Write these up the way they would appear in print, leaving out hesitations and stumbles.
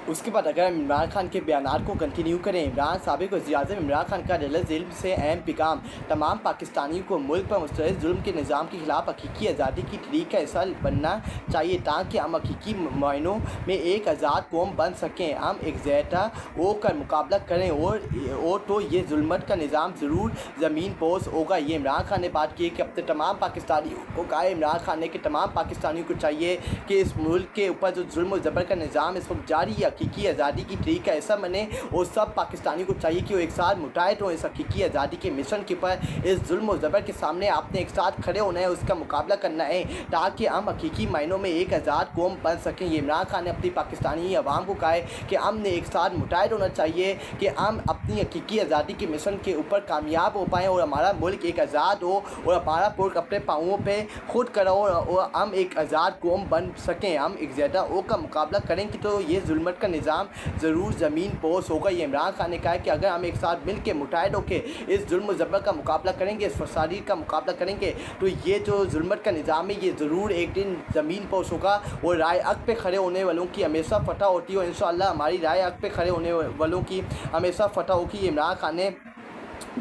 اس کے بعد اگر ہم عمران خان کے بیانات کو کنٹینیو کریں، عمران سابق وزیراعظم عمران خان کا ڈلر ذیل سے اہم پیغام: تمام پاکستانیوں کو ملک پر مسترد ظلم کے نظام کے خلاف حقیقی آزادی کی تحریک کا حصہ بننا چاہیے تاکہ ہم حقیقی معنوں میں ایک آزاد قوم بن سکیں۔ ہم یکجہت ہو کر مقابلہ کریں اور تو یہ ظلمت کا نظام ضرور زمین پوش ہوگا۔ یہ عمران خان نے بات کی کہ اپنے تمام پاکستانیوں کو کہا ہے عمران خان نے کہ تمام پاکستانیوں کو چاہیے کہ اس ملک کے اوپر جو ظلم و جبر کا نظام اس وقت جاری ہے، حقیقی آزادی کی تحریک کا حصہ بنے، اور سب پاکستانیوں کو چاہیے کہ وہ ایک ساتھ متحد ہوں اس حقیقی آزادی کے مشن کے اوپر۔ اس ظلم و جبر کے سامنے آپ نے ایک ساتھ کھڑے ہونا ہے، اس کا مقابلہ کرنا ہے تاکہ ہم حقیقی معنوں میں ایک آزاد قوم بن سکیں۔ یہ عمران خان نے اپنی پاکستانی عوام کو کہا ہے کہ ہم نے ایک ساتھ متحد ہونا چاہیے کہ ہم اپنی حقیقی آزادی کے مشن کے اوپر کامیاب ہو پائیں اور ہمارا ملک ایک آزاد ہو اور ہمارا ملک اپنے پاؤں پہ خود کھڑا ہو اور ہم ایک آزاد قوم بن سکیں۔ ہم یکجہت ہو کا مقابلہ کریں کہ تو یہ ظلمت کا نظام ضرور زمین پوش ہوگا۔ یہ عمران خان نے کہا ہے کہ اگر ہم ایک ساتھ مل کے متحد ہو کے اس ظلم و جبر کا مقابلہ کریں گے، اس فسادی کا مقابلہ کریں گے، تو یہ جو ظلمت کا نظام ہے یہ ضرور ایک دن زمین پوش ہوگا اور رائے حق پہ کھڑے ہونے والوں کی ہمیشہ فتح ہوتی ہے اور انشاءاللہ ہماری رائے حق پہ کھڑے ہونے والوں کی ہمیشہ فتح ہوگی۔ یہ عمران خان نے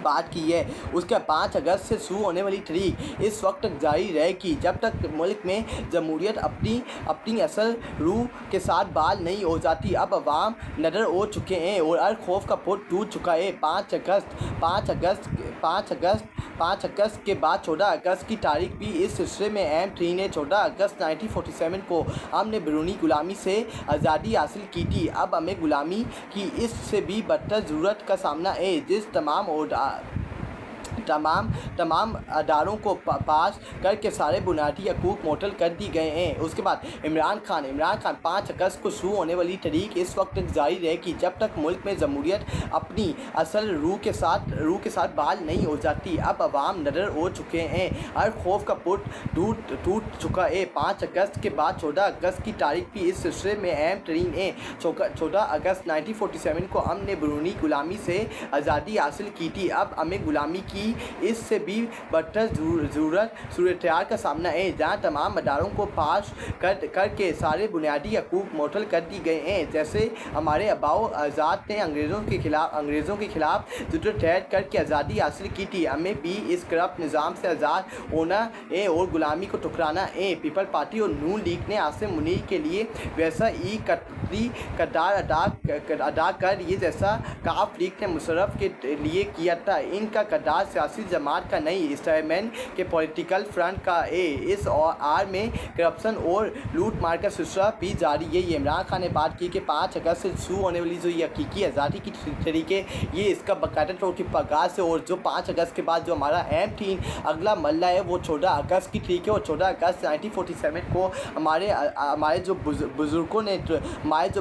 بات کی ہے۔ اس کے 5 اگست سے شروع ہونے والی تحریک اس وقت تک جاری رہے گی جب تک ملک میں جمہوریت اپنی اصل روح کے ساتھ بحال نہیں ہو جاتی۔ اب عوام نڈر ہو چکے ہیں اور ہر خوف کا پُل ٹوٹ چکا ہے۔ 5 اگست کے بعد 14 اگست کی تاریخ بھی اس سلسلے میں اہم ترین ہے۔ 14 اگست 1947 کو ہم نے بیرونی غلامی سے آزادی حاصل کی تھی۔ اب ہمیں غلامی کی اس سے بھی بدتر ضرورت کا سامنا ہے جس تمام اداروں کو پاس کر کے سارے بنیادی حقوق معطل کر دی گئے ہیں۔ اس کے بعد عمران خان 5 اگست کو شروع ہونے والی تحریک اس وقت تک جاری رہے گی جب تک ملک میں جمہوریت اپنی اصل روح کے ساتھ بحال نہیں ہو جاتی۔ اب عوام نڈر ہو چکے ہیں، ہر خوف کا پُل ٹوٹ چکا ہے۔ 5 اگست کے بعد 14 اگست کی تاریخ بھی اس سلسلے میں اہم ترین ہے۔ 14 اگست 1947 کو ہم نے بیرونی غلامی سے آزادی حاصل کی تھی۔ اب ہمیں غلامی کی اس سے بھی بدتر صورتحال کا سامنا ہے جہاں تمام اداروں کو پاس کر کے سارے بنیادی حقوق معطل کر دی گئے ہیں۔ جیسے ہمارے آباء و اجداد نے انگریزوں کے خلاف جدوجہد کر کے آزادی حاصل کی تھی، ہمیں بھی اس کرپٹ نظام سے آزاد ہونا ہے اور غلامی کو ٹھکرانا ہے۔ پیپل پارٹی اور نون لیگ نے عاصم منیر کے لیے ویسا ہی قطعی کردار ادا کر یہ جیسا کاف لیگ نے مشرف کے لیے کیا تھا۔ ان کا کردار سیاسی جماعت کا نہیں، اسٹیبلمنٹ کے پولیٹیکل فرنٹ کا ہے۔ اس آڑ میں کرپشن اور لوٹ مار کا سلسلہ بھی جاری ہے۔ یہ عمران خان نے بات کی کہ 5 اگست سے شروع ہونے والی جو یہ حقیقی آزادی کی تحریک ہے یہ اس کا باقاعدہ طور پر آغاز ہے اور جو 5 اگست کے بعد جو ہمارا اہم ترین اگلا مرحلہ ہے وہ 14 اگست کی تحریک ہے اور 14 اگست 1947 کو ہمارے جو بزرگوں نے، ہمارے جو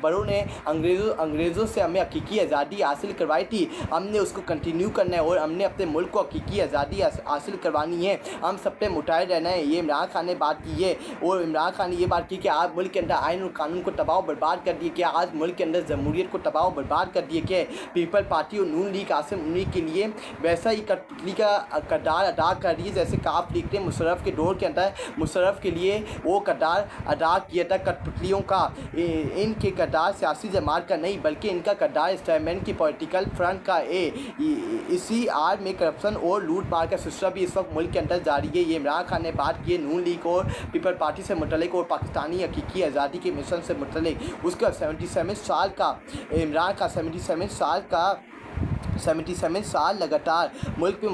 بڑوں نے انگریزوں سے ہمیں حقیقی آزادی حاصل کروائی تھی، ہم نے اس کو کنٹینیو کرنا ہے اور ہم نے اپنے ملک کو حقیقی آزادی حاصل کروانی ہے۔ ہم سب پہ متحد رہنا ہے۔ یہ عمران خان نے بات کی ہے اور عمران خان نے یہ بات کی کہ آج ملک کے اندر آئین اور قانون کو تباہ و برباد کر دیا گیا، آج ملک کے اندر جمہوریت کو تباہ و برباد کر دیا گیا ہے۔ پیپل پارٹی اور نون لیگ عاصم منیر کے لیے ویسا ہی کٹپتلی کا کردار ادا کر رہی ہے جیسے کاف لیگ نے مشرف کے دور کے اندر مشرف کے لیے وہ کردار ادا کیا تھا کٹپتلیوں کا۔ ان کے کردار سیاسی جماعت کا نہیں بلکہ ان کا کردار اسٹیبلمنٹ کی پولیٹیکل فرنٹ کا ہے۔ اسی آڑ میں کرپشن اور لوٹ مار کا سلسلہ بھی اس وقت ملک کے اندر جاری ہے۔ یہ عمران خان نے بات کی ہے نون لیگ اور پیپل پارٹی سے متعلق اور پاکستانی حقیقی آزادی کے مشن سے متعلق۔ اس کا 77 سال کا عمران خان 77 سال لگاتار ملک پہ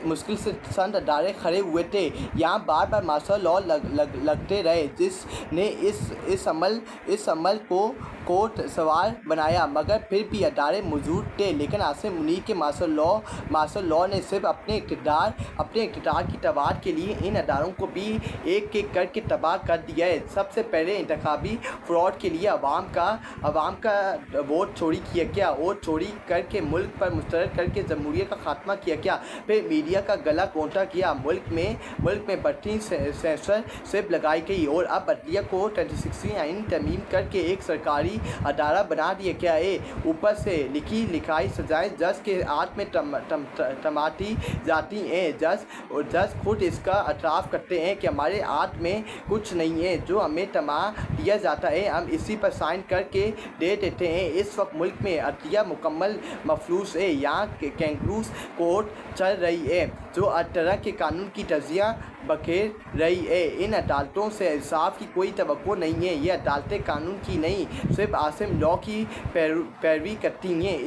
مشکل سے چند ادارے کھڑے ہوئے تھے، یہاں بار بار مارشل لا لگتے رہے جس نے اس عمل کو کوٹ سوار بنایا، مگر پھر بھی ادارے موجود تھے۔ لیکن عاصم منیر کے مارشل لا نے صرف اپنے اقتدار کی تواٹ کے لیے ان اداروں کو بھی ایک ایک کر کے تباہ کر دیا ہے۔ سب سے پہلے انتخابی فراڈ کے لیے عوام کا ووٹ چوری کیا گیا اور چوری کر کے मुल्क पर मुस्तरद करके जमहूरियत का खात्मा किया क्या? फिर मीडिया का गला घोंटा किया, मुल्क में बढ़ती सेंसरशिप लगाई गई और अब अदलिया को 2016 तरमीम करके एक सरकारी अदारा बना दिया गया है। ऊपर से लिखी लिखाई सजाएं जज के हाथ में टमाटी जाती हैं। जज खुद इसका एतराफ़ करते हैं कि हमारे हाथ में कुछ नहीं है, जो हमें तमा दिया जाता है हम इसी पर साइन करके दे देते हैं। इस वक्त मुल्क में अदलिया मुकम्मल मफलूस है। यहाँ कैंगरूस कोर्ट चल रही है जो हर तरह के कानून की तजिया बखेर रही है। इन अदालतों से इंसाफ की कोई तवक्को नहीं है। ये अदालतें कानून की नहीं, सिर्फ आसिम लॉ की पैरवी करती हैं।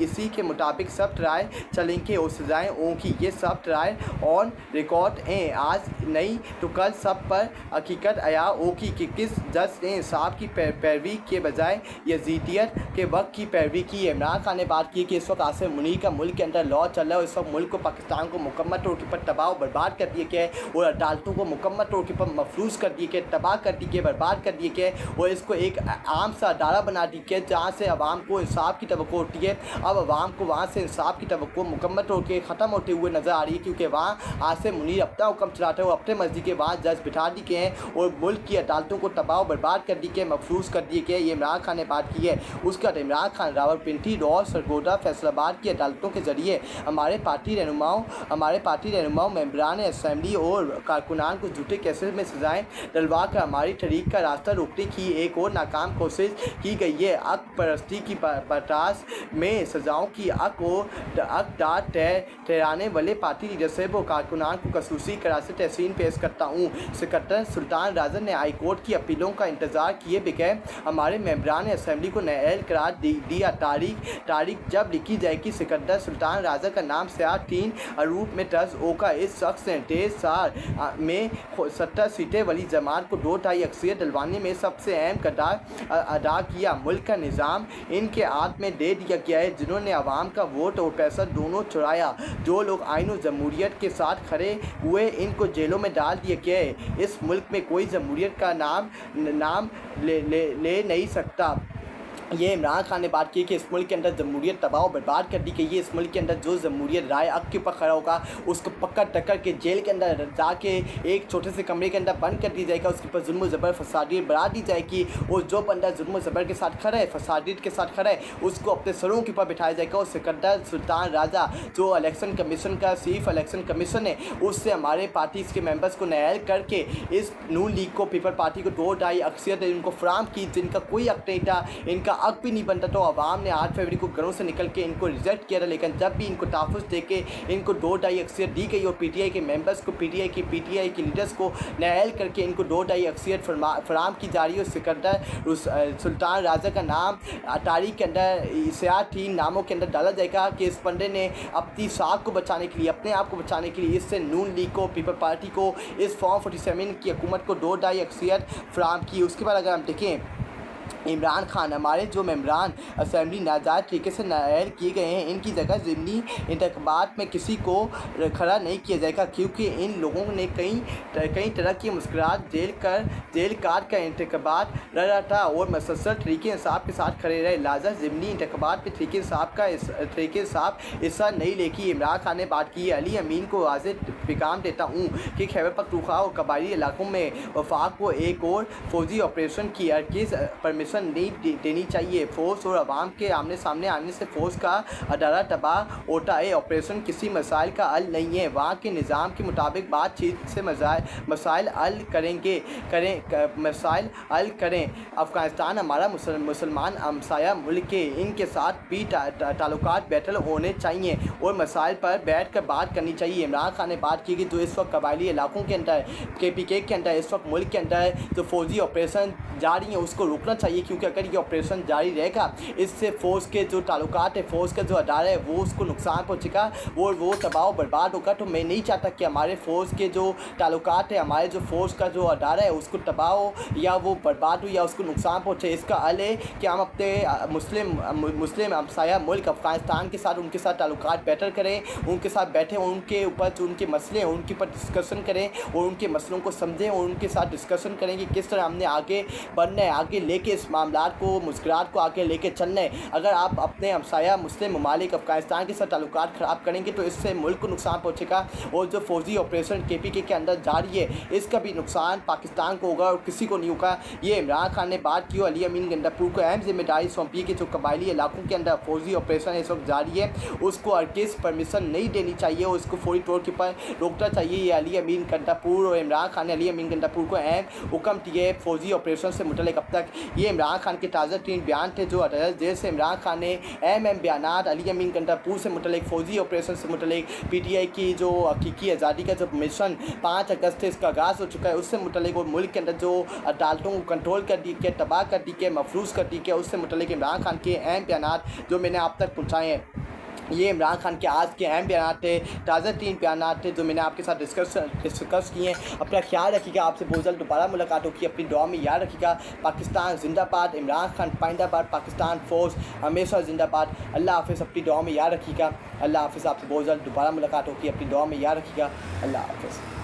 इसी के मुताबिक सख्त राय चलेंगे और सजाएँ होंगी। ये सख्त राय ऑन रिकॉर्ड हैं। आज नहीं तो कल सब पर हकीकत आया होगी कि किस जज ने इंसाफ की पैरवी के बजाय यजीदियत के वक्त की पैरवी की है। इमरान खान ने बात की कि इस वक्त आसिम मुनीर का मुल्क के अंदर लॉ चल रहा है। इस वक्त मुल्क को, पाकिस्तान को मुकम्मल तौर पर तबाह और बर्बाद कर दिया गया है और अदालतों को मुकम्मल तौर पर मफलूज कर दिए गए, तबाह कर दिए गए, बर्बाद कर दिए गए और इसको एक आम सा अदारा बना दिया गया जहाँ से अवाम को इंसाफ की तवक्को होती है। अब अवाम को वहाँ से इंसाफ की तवक्को मुकम्मल तौर पर ख़त्म होते हुए नज़र आ रही है, क्योंकि वहाँ आसिम मुनीर अपना हुक्म चलाते हैं और अपने मर्जी के वहाँ जज बिठा दिए गए हैं और मुल्क की अदालतों को तबाह और बर्बाद कर दिए गए, मफलूज कर दिए गए। ये इमरान खान ने बात की है। उसके बाद इमरान खान रावलपिंडी, रॉ, सरगोदा, फैसलाबाद की अदालतों के जरिए हमारे पार्टी रहनुमाओं, मेंबरान असेंबली और कारकुनान को झूठे केसेस में सजाएं डलवा कर हमारी तहरीक का रास्ता रोकने की एक और नाकाम कोशिश की गई है। हक परस्ती की बर्दाश्त में सजाओं की हकदार ठहराने वाले पार्टी लीडरशिप और कारकुनान को खसूसी करार से तहसीन पेश करता हूँ। सिकंदर सुल्तान राजा ने हाई कोर्ट की अपीलों का इंतजार किए बगैर हमारे मेंबरान असेंबली को नाअहल करार दिया। तारीख जब लिखी जाएगी सिकंदर सुल्तान राजा का नाम सियाह 3 अरूप में दर्ज होगा। इस शख्स ने 1.5 साल में 70 सीटें वाली जमात को 2-2.5 अक्सरियत दिलवाने में सबसे अहम किरदार अदा किया। मुल्क का निज़ाम इनके हाथ में दे दिया गया है, जिन्होंने आवाम का वोट और पैसा दोनों चुराया। जो लोग आइन और जमहूरियत के साथ खड़े हुए इनको जेलों में डाल दिया गया है। इस मुल्क में कोई जमहूरियत का नाम ले नहीं सकता। ये इमरान खान ने बात की कि इस मुल्क के अंदर जमहूरियत तबाह और बर्बाद कर दी गई है। इस मुल्क के अंदर जो जमहूरियत राय हक के ऊपर खड़ा होगा उसको पकड़ टक्कर के जेल के अंदर जाके एक छोटे से कमरे के अंदर बंद कर दी जाएगा, उसके ऊपर जुल्म ज़बर फसादियत बढ़ा दी जाएगी और जो बंदा जुल्म ज़बर के साथ खड़ा है, फसादियत के साथ खड़ा है, उसको अपने सरों के ऊपर बिठाया जाएगा। और सिकंदर सुल्तान राजा जो इलेक्शन कमीशन का चीफ इलेक्शन कमीशन है, उससे हमारे पार्टी के मेंबर्स को नाअहल करके इस नून लीग को, पीपल पार्टी को 2-2.5 अक्सरियत इनको फराम की, जिनका कोई हक नहीं था, इनका हक भी नहीं बनता। तो आवाम ने 8 फरवरी को घरों से निकल के इनको रिजेक्ट किया था, लेकिन जब भी इनको तहफ़्फ़ुज़ दे के इनको 2-2.5 अक्सरियत दी गई और पीटीआई के मेंबर्स को, पीटीआई के लीडर्स को नाअहल करके इनको 2-2.5 अक्सरियत फराम की जा रही है। सिकंदर सुल्तान राजा का नाम तारीख के अंदर सियाह 3 नामों के अंदर डाला जाएगा कि इस बंदे ने अपनी साख को बचाने के लिए, अपने आप को बचाने के लिए इससे नून लीग को, पीपल पार्टी को, इस फॉर्म 47 की हुकूमत को 2-2.5 अक्सरियत फराम की। उसके बाद अगर हम देखें इमरान खान, हमारे जो मेंबरान असेंबली नाजायज़ तरीके से नाअहल किए गए हैं, इनकी जगह ज़िमनी इंतखाबात में किसी को खड़ा नहीं किया जाएगा, क्योंकि इन लोगों ने कई तरह की मुस्कुराहट जेल काट का इंतखाबात लड़ा था और मसलसल तरीके इंसाफ के साथ खड़े रहे। लिहाजा ज़िमनी इंतखाबात में तरीके इंसाफ हिस्सा नहीं लेगी। इमरान खान ने बात की, अली अमीन को वाज़ेह पैगाम देता हूँ कि खैबर पख्तूनख्वा और कबायली इलाकों में वफाक को एक और फौजी ऑपरेशन की हरगिज़ परमिशन नहीं देनी चाहिए। फोर्स और आवाम के आमने सामने आने से फोर्स का अदारा तबाह होता है। ऑपरेशन किसी मसाइल का हल नहीं है। वहाँ के निज़ाम के मुताबिक बातचीत से मसाइल हल करें। अफ़गानिस्तान हमारा मुसलमान हमसाया मुल्क है, इनके साथ भी ताल्लुकात बेहतर होने चाहिए और मसाइल पर बैठ कर बात करनी चाहिए। इमरान खान ने बात की कि जो इस वक्त कबायली इलाकों के अंदर, KPK के अंदर, इस वक्त मुल्क के अंदर जो फौजी ऑपरेशन जारी हैं उसको रोकना चाहिए, क्योंकि अगर ये ऑपरेशन जारी रहेगा इससे फ़ौज के जो ताल्लुकात है, फ़ौज का जो अदारा है वो उसको नुकसान पहुँचेगा और वो तबाह बर्बाद होगा। तो मैं नहीं चाहता कि हमारे फ़ौज के जो ताल्लुकात है, हमारे जो फ़ौज का जो अदारा है उसको तबाह हो या वो बर्बाद हो या उसको नुकसान पहुँचे। इसका हल है कि हम अपने मुस्लिम हमसाया मुल्क अफ़गानिस्तान के साथ, उनके साथ ताल्लुकात बेहतर करें, उनके साथ बैठें, उनके ऊपर जो उनके मसले हैं उनके ऊपर डिस्कशन करें और उनके मसलों को समझें और उनके साथ डिस्कशन करें कि किस तरह हमने आगे बढ़ना है, आगे लेके इस इस मामलात को मुस्कुराहट को आगे लेके चलने। अगर आप अपने हमसाया मुस्लिम ममालिक अफ़गानिस्तान के साथ ताल्लुकात ख़राब करेंगे तो इससे मुल्क को नुकसान पहुँचेगा, और जो फ़ौजी ऑपरेशन KPK के अंदर जारी है इसका भी नुकसान पाकिस्तान को होगा और किसी को नहीं होगा। ये इमरान खान ने बात की, अली अमीन गंडापुर को अहम जिम्मेदारी सौंपी कि जो कबायली इलाकों के अंदर फौजी ऑपरेशन इस वक्त जारी है उसको हरगिज़ परमिशन नहीं देनी चाहिए, उसको फौरी तौर के पर रोकना चाहिए। ये अली अमीन गंडापुर और इमरान खान ने अली अमीन गंडापुर को अहम हुक्म दिए फौजी ऑपरेशन से मुतल्लिक़। अब तक ये इमरान खान के ताज़ा तीन बयान थे जो अदालत जेल से इमरान खान ने अहम बयान अली अमीन गंडापुर से मुतल्लिक़, फौजी ऑपरेशन से मुतल्लिक़, PTI की जो हकीकी आज़ादी का जब मिशन 5 अगस्त से इसका आगाज़ हो चुका है उससे मुतल्लिक़, और मुल्क के अंदर जो अदालतों को कंट्रोल कर दी के, तबाह कर दी के, मफरूज़ कर दी के, उससे मुतल्लिक़ इमरान खान के अहम बयान जो मैंने आप तक पहुँचाए हैं। ये इमरान खान के आज के अहम बयान थे, ताज़ा 3 बयान थे जो मैंने आपके साथ डिस्कस किए हैं। अपना ख्याल रखिएगा, आपसे बहुत जल्द दोबारा मुलाकात होगी। अपनी दुआ में याद रखिएगा। पाकिस्तान जिंदाबाद, इमरान खान पाइंदाबाद, पाकिस्तान फ़ौज हमेशा जिंदाबाद। अल्लाह हाफ़िज़, अपनी दुआ में याद रखिएगा। अल्लाह हाफ़िज़, आपसे बहुत जल्द दोबारा मुलाकात होगी। अपनी दुआ में याद रखिएगा। अल्लाह हाफ़िज़।